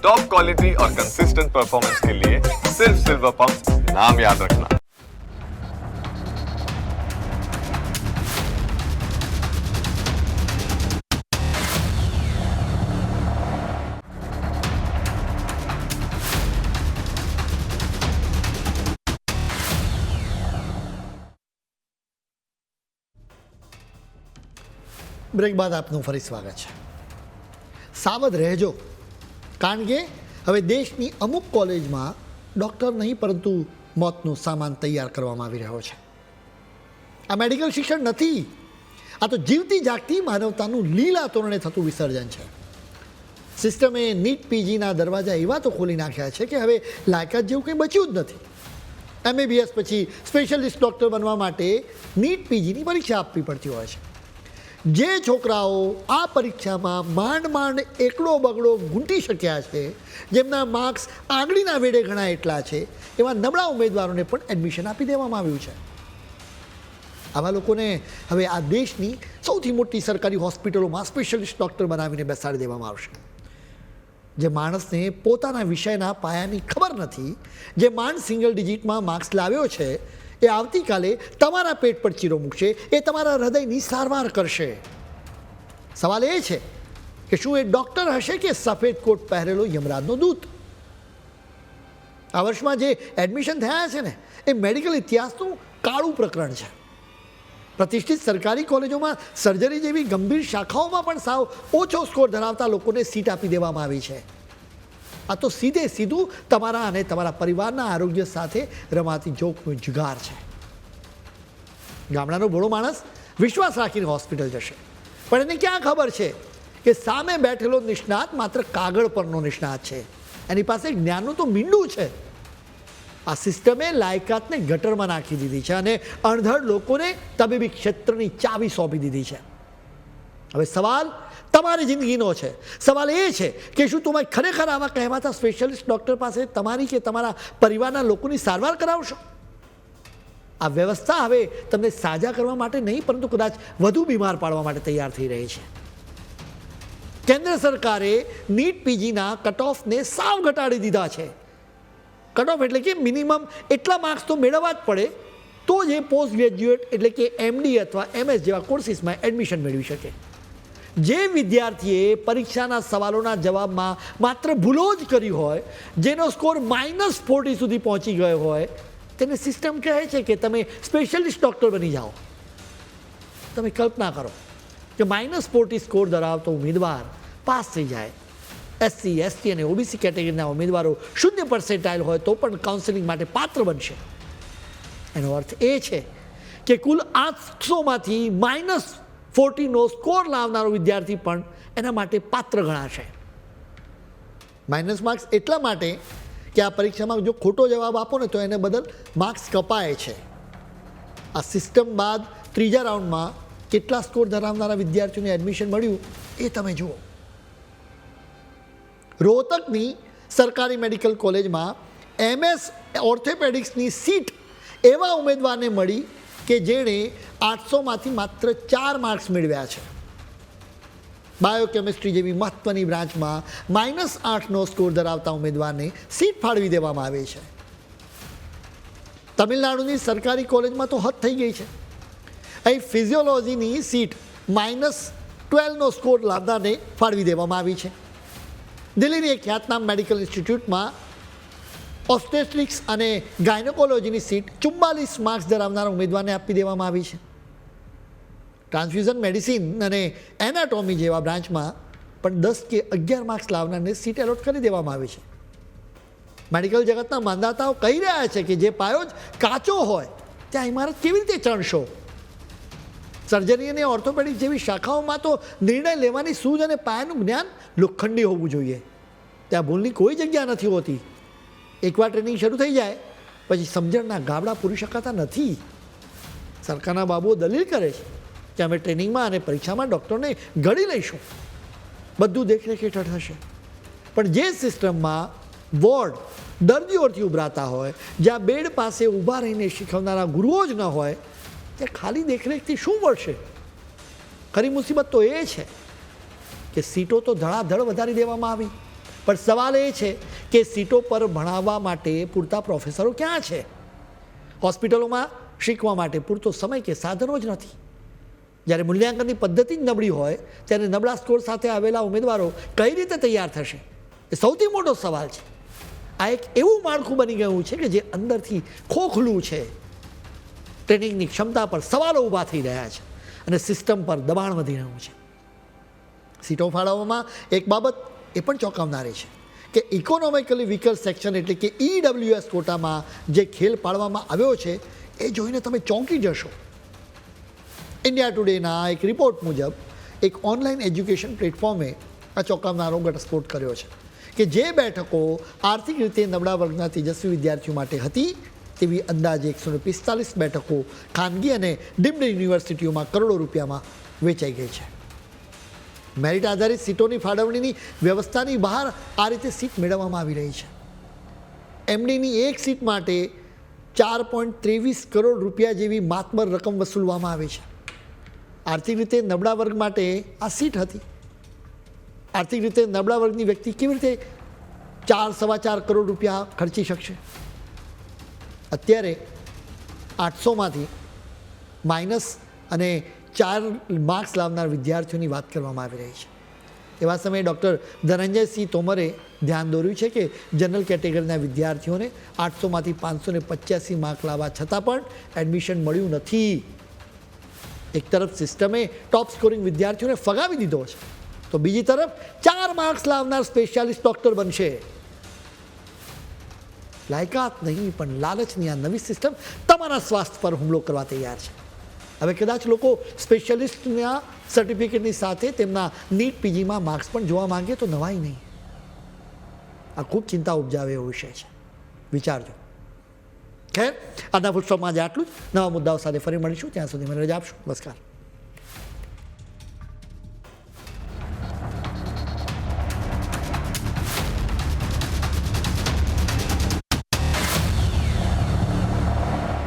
Top quality और consistent performance के लिए सिर्फ सिल्वर पंप नाम याद रखना। બ્રેક બાદ આપનું ફરી સ્વાગત છે. સાવધ રહેજો, કારણ કે હવે દેશની અમુક કોલેજમાં ડૉક્ટર નહીં પરંતુ મોતનો સામાન તૈયાર કરવામાં આવી રહ્યો છે. આ મેડિકલ શિક્ષણ નથી, આ તો જીવતી જાગતી માનવતાનું લીલા તોરણે થતું વિસર્જન છે. સિસ્ટમે નીટ પીજીના દરવાજા એવા તો ખોલી નાખ્યા છે કે હવે લાયકાત જેવું કંઈ બચ્યું જ નથી. MBBS પછી સ્પેશિયલિસ્ટ ડૉક્ટર બનવા માટે નીટ પીજીની પરીક્ષા આપવી પડતી હોય છે. જે છોકરાઓ આ પરીક્ષામાં માંડ એકડો બગડો ઘૂંટી શક્યા છે, જેમના માર્ક્સ આંગળીના વેડે ઘણા એટલા છે, એવા નબળા ઉમેદવારોને પણ એડમિશન આપી દેવામાં આવ્યું છે. આવા લોકોને હવે આ દેશની સૌથી મોટી સરકારી હોસ્પિટલોમાં સ્પેશિયલિસ્ટ ડૉક્ટર બનાવીને બેસાડી દેવામાં આવશે. જે માણસને પોતાના વિષયના પાયાની ખબર નથી, જે માંડ સિંગલ ડિજિટમાં માર્ક્સ લાવ્યો છે, એ આવતીકાલે તમારા પેટ પર ચીરો મૂકશે, એ તમારા હૃદયની સારવાર કરશે. સવાલ એ છે કે શું એ ડૉક્ટર હશે કે સફેદ કોટ પહેરેલો યમરાજનો દૂત? આ વર્ષમાં જે એડમિશન થયા છે ને, એ મેડિકલ ઇતિહાસનું કાળું પ્રકરણ છે. પ્રતિષ્ઠિત સરકારી કોલેજોમાં સર્જરી જેવી ગંભીર શાખાઓમાં પણ સાવ ઓછો સ્કોર ધરાવતા લોકોને સીટ આપી દેવામાં આવી છે. આ તો સીધું તમારા અને તમારા પરિવારના આરોગ્ય સાથે રમાતી જોકનો જુગાર છે. ગામડાનો ભોળો માણસ વિશ્વાસ રાખીને હોસ્પિટલ જશે, પણ એને ક્યાં ખબર છે કે સામે બેઠેલો નિષ્ણાત માત્ર કાગળ પરનો નિષ્ણાત છે, એની પાસે જ્ઞાનનું તો મીંડું છે. આ સિસ્ટમે લાયકાતને ગટરમાં નાખી દીધી છે અને અણધડ લોકોને તબીબી ક્ષેત્રની ચાવી સોંપી દીધી છે. હવે સવાલ તમારી જિંદગીનો છે. સવાલ એ છે કે શું તમે ખરેખર આવા કહેવાતા સ્પેશિયલિસ્ટ ડૉક્ટર પાસે તમારી કે તમારા પરિવારના લોકોની સારવાર કરાવશો? આ વ્યવસ્થા હવે તમને સાજા કરવા માટે નહીં પરંતુ કદાચ વધુ બીમાર પાડવા માટે તૈયાર થઈ રહી છે. કેન્દ્ર સરકારે નીટ પીજીના કટ ઓફને સાવ ઘટાડી દીધા છે. કટ ઓફ એટલે કે મિનિમમ એટલા માર્ક્સ તો મેળવવા જ પડે તો જ એ પોસ્ટ ગ્રેજ્યુએટ એટલે કે MD અથવા MS જેવા કોર્સિસમાં એડમિશન મેળવી શકે. જે વિદ્યાર્થીએ પરીક્ષાના સવાલોના જવાબમાં માત્ર ભૂલો જ કરી હોય, જેનો સ્કોર -40 સુધી પહોંચી ગયો હોય, તેને સિસ્ટમ કહે છે કે તમે સ્પેશિયલિસ્ટ ડૉક્ટર બની જાઓ. તમે કલ્પના કરો કે -40 સ્કોર ધરાવતો ઉમેદવાર પાસ થઈ જાય. SC, ST અને OBC કેટેગરીના ઉમેદવારો 0% હોય તો પણ કાઉન્સેલિંગ માટે પાત્ર બનશે. એનો અર્થ એ છે કે કુલ 800માંથી -40નો સ્કોર લાવનારો વિદ્યાર્થી પણ એના માટે પાત્ર ગણાશે. માઇનસ માર્ક્સ એટલા માટે કે આ પરીક્ષામાં જો ખોટો જવાબ આપો ને તો એને બદલ માર્ક્સ કપાય છે. આ સિસ્ટમ બાદ ત્રીજા રાઉન્ડમાં કેટલા સ્કોર ધરાવનારા વિદ્યાર્થીઓને એડમિશન મળ્યું એ તમે જુઓ. રોહતકની સરકારી મેડિકલ કોલેજમાં MS ઓર્થોપેડિક્સની સીટ એવા ઉમેદવારને મળી કે જેણે 800માંથી માત્ર 4 માર્ક્સ મેળવ્યા છે. બાયોકેમિસ્ટ્રી જેવી મહત્ત્વની બ્રાન્ચમાં -8નો સ્કોર ધરાવતા ઉમેદવારને સીટ ફાળવી દેવામાં આવે છે. તમિલનાડુની સરકારી કોલેજમાં તો હદ થઈ ગઈ છે. અહીં ફિઝિયોલોજીની સીટ -12નો સ્કોર લાવનારને ફાળવી દેવામાં આવી છે. દિલ્હીની એક ખ્યાતનામ મેડિકલ ઇન્સ્ટિટ્યૂટમાં ઓબ્સ્ટેટ્રિક્સ અને ગાયનેકોલોજીની સીટ 44 માર્ક્સ ધરાવનારા ઉમેદવારને આપી દેવામાં આવી છે. ટ્રાન્સફ્યુઝન મેડિસિન અને એનાટોમી જેવા બ્રાન્ચમાં પણ 10 કે 11 માર્ક્સ લાવનારને સીટ એલોટ કરી દેવામાં આવી છે. મેડિકલ જગતના માંદાતાઓ કહી રહ્યા છે કે જે પાયો જ કાચો હોય ત્યાં ઇમારત કેવી રીતે ચણશો? સર્જરી અને ઓર્થોપેડિક જેવી શાખાઓમાં તો નિર્ણય લેવાની સૂઝ અને પાયાનું જ્ઞાન લોખંડી હોવું જોઈએ. ત્યાં ભૂલની કોઈ જગ્યા નથી હોતી. એકવાર ટ્રેનિંગ શરૂ થઈ જાય પછી સમજણના ગાબડા પૂરી શકાતા નથી. સરકારના બાબુઓ દલીલ કરે છે કે અમે ટ્રેનિંગમાં અને પરીક્ષામાં ડૉક્ટરને ઘડી લઈશું, બધું દેખરેખ હેઠળ થશે. પણ જે સિસ્ટમમાં વોર્ડ દર્દીઓથી ઉભરાતા હોય, જ્યાં બેડ પાસે ઊભા રહીને શીખવનારા ગુરુઓ જ ન હોય, ત્યાં ખાલી દેખરેખથી શું મળશે? ખરી મુસીબત તો એ છે કે સીટો તો ધડાધડ વધારી દેવામાં આવી, પણ સવાલ એ છે કે સીટો પર ભણાવવા માટે પૂરતા પ્રોફેસરો ક્યાં છે? હોસ્પિટલોમાં શીખવા માટે પૂરતો સમય કે સાધનો જ નથી. જ્યારે મૂલ્યાંકનની પદ્ધતિ જ નબળી હોય ત્યારે નબળા સ્કોર સાથે આવેલા ઉમેદવારો કઈ રીતે તૈયાર થશે? એ સૌથી મોટો સવાલ છે. આ એક એવું માળખું બની ગયું છે કે જે અંદરથી ખોખલું છે. ટ્રેનિંગની ક્ષમતા પર સવાલો ઊભા થઈ રહ્યા છે અને સિસ્ટમ પર દબાણ વધી રહ્યું છે. સીટો ફાળવવામાં એક બાબત એ પણ ચોંકાવનારી છે કે ઇકોનોમિકલી વીકર સેક્શન એટલે કે EWS કોટામાં જે ખેલ પાડવામાં આવ્યો છે એ જોઈને તમે ચોંકી જશો. ઇન્ડિયા ટુડેના એક રિપોર્ટ મુજબ એક ઓનલાઈન એજ્યુકેશન પ્લેટફોર્મે આ ચોંકાવનારો ઘટસ્ફોટ કર્યો છે કે જે બેઠકો આર્થિક રીતે નબળા વર્ગના તેજસ્વી વિદ્યાર્થીઓ માટે હતી તેવી અંદાજે 145 બેઠકો ખાનગી અને ડીમ્ડ યુનિવર્સિટીઓમાં કરોડો રૂપિયામાં વેચાઈ ગઈ છે. મેરિટ આધારિત સીટોની ફાળવણીની વ્યવસ્થાની બહાર આ રીતે સીટ મેળવવામાં આવી રહી છે. એમડીની એક સીટ માટે 4.23 કરોડ રૂપિયા જેવી માતબર રકમ વસૂલવામાં આવી છે. આર્થિક રીતે નબળા વર્ગ માટે આ સીટ હતી. આર્થિક રીતે નબળા વર્ગની વ્યક્તિ કેવી રીતે 4.25 કરોડ રૂપિયા ખર્ચી શકશે? અત્યારે 800માંથી માઇનસ અને 4 માર્ક્સ લાવનાર વિદ્યાર્થીઓની વાત કરવામાં આવી રહી છે. એવા સમયે ડૉક્ટર ધનંજયસિંહ તોમરે ધ્યાન દોર્યું છે કે જનરલ કેટેગરીના વિદ્યાર્થીઓને 800માંથી 585 માર્ક લાવવા છતાં પણ એડમિશન મળ્યું નથી. એક તરફ સિસ્ટમે ટોપ સ્કોરિંગ વિદ્યાર્થીઓને ફગાવી દીધો છે તો બીજી તરફ 4 માર્ક્સ લાવનાર સ્પેશિયાલિસ્ટ ડૉક્ટર બનશે. લાયકાત નહીં પણ લાલચની આ નવી સિસ્ટમ તમારા સ્વાસ્થ્ય પર હુમલો કરવા તૈયાર છે. હવે કદાચ લોકો સ્પેશિયાલિસ્ટના સર્ટિફિકેટની સાથે તેમના નીટ પીજીમાં માર્ક્સ પણ જોવા માંગે તો નવાઈ નહીં. આ ખૂબ ચિંતા ઉપજાવે એવો વિષય છે. વિચારજો. ખેર, આજના ફૂટસ્ટોપમાં આજે આટલું જ. નવા મુદ્દાઓ સાથે ફરી મળીશું. ત્યાં સુધી મને રજા આપશો. નમસ્કાર.